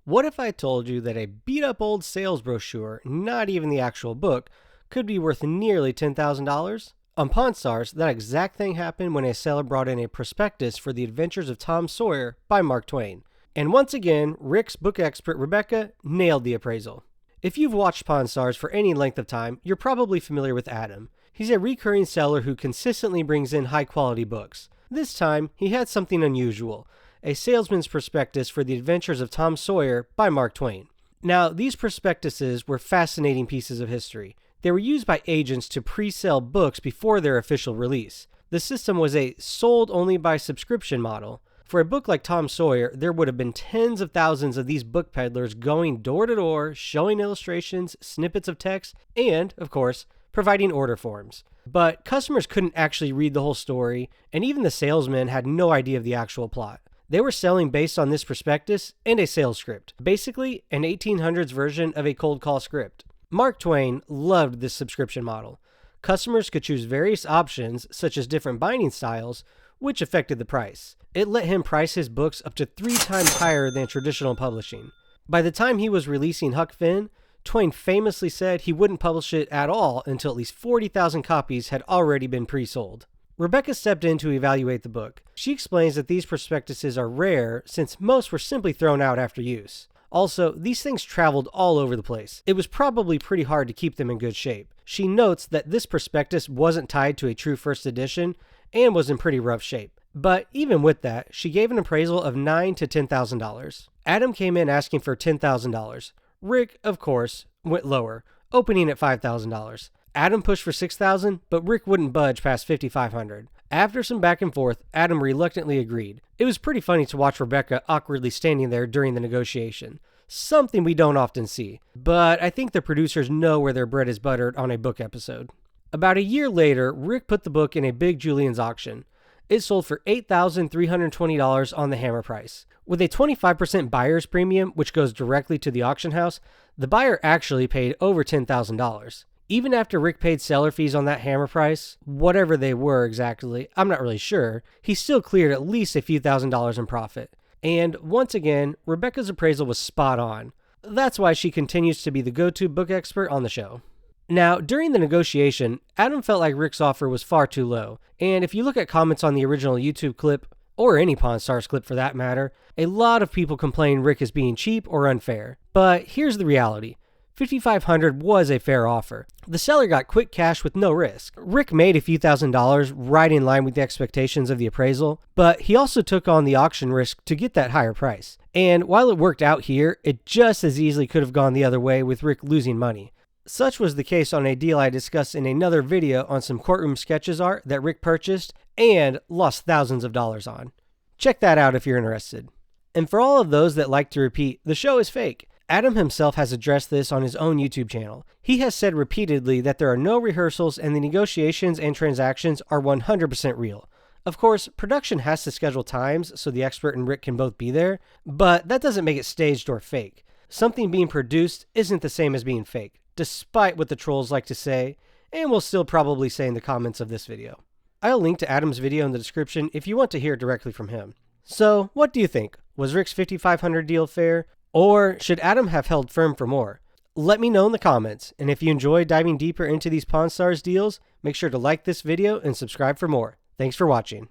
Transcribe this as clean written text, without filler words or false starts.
What if I told you that a beat-up old sales brochure, not even the actual book, could be worth nearly $10,000? On Pawn Stars, that exact thing happened when a seller brought in a prospectus for The Adventures of Tom Sawyer by Mark Twain. And once again, Rick's book expert Rebecca nailed the appraisal. If you've watched Pawn Stars for any length of time, you're probably familiar with Adam. He's a recurring seller who consistently brings in high-quality books. This time, he had something unusual. A salesman's prospectus for The Adventures of Tom Sawyer by Mark Twain. Now, these prospectuses were fascinating pieces of history. They were used by agents to pre-sell books before their official release. The system was a sold-only-by-subscription model. For a book like Tom Sawyer, there would have been tens of thousands of these book peddlers going door to door, showing illustrations, snippets of text, and, of course, providing order forms. But customers couldn't actually read the whole story, and even the salesman had no idea of the actual plot. They were selling based on this prospectus and a sales script, basically an 1800s version of a cold call script. Mark Twain loved this subscription model. Customers could choose various options, such as different binding styles, which affected the price. It let him price his books up to 3 times higher than traditional publishing. By the time he was releasing Huck Finn, Twain famously said he wouldn't publish it at all until at least 40,000 copies had already been pre-sold. Rebecca stepped in to evaluate the book. She explains that these prospectuses are rare since most were simply thrown out after use. Also, these things traveled all over the place. It was probably pretty hard to keep them in good shape. She notes that this prospectus wasn't tied to a true first edition and was in pretty rough shape. But even with that, she gave an appraisal of $9,000 to $10,000. Adam came in asking for $10,000. Rick, of course, went lower, opening at $5,000. Adam pushed for $6,000, but Rick wouldn't budge past $5,500. After some back and forth, Adam reluctantly agreed. It was pretty funny to watch Rebecca awkwardly standing there during the negotiation. Something we don't often see, but I think the producers know where their bread is buttered on a book episode. About a year later, Rick put the book in a big Julien's auction. It sold for $8,320 on the hammer price. With a 25% buyer's premium, which goes directly to the auction house, the buyer actually paid over $10,000. Even after Rick paid seller fees on that hammer price, whatever they were exactly, I'm not really sure, he still cleared at least a few $1,000s in profit. And once again, Rebecca's appraisal was spot on. That's why she continues to be the go-to book expert on the show. Now, during the negotiation, Adam felt like Rick's offer was far too low, and if you look at comments on the original YouTube clip, or any Pawn Stars clip for that matter, a lot of people complain Rick is being cheap or unfair. But here's the reality. $5,500 was a fair offer. The seller got quick cash with no risk. Rick made a few $1,000s right in line with the expectations of the appraisal, but he also took on the auction risk to get that higher price. And while it worked out here, it just as easily could have gone the other way with Rick losing money. Such was the case on a deal I discussed in another video on some courtroom sketches art that Rick purchased and lost thousands of dollars on. Check that out if you're interested. And for all of those that like to repeat, the show is fake. Adam himself has addressed this on his own YouTube channel. He has said repeatedly that there are no rehearsals and the negotiations and transactions are 100% real. Of course, production has to schedule times so the expert and Rick can both be there, but that doesn't make it staged or fake. Something being produced isn't the same as being fake, despite what the trolls like to say, and will still probably say in the comments of this video. I'll link to Adam's video in the description if you want to hear directly from him. So, what do you think? Was Rick's $5,500 deal fair? Or should Adam have held firm for more? Let me know in the comments, and if you enjoy diving deeper into these Pawn Stars deals, make sure to like this video and subscribe for more. Thanks for watching.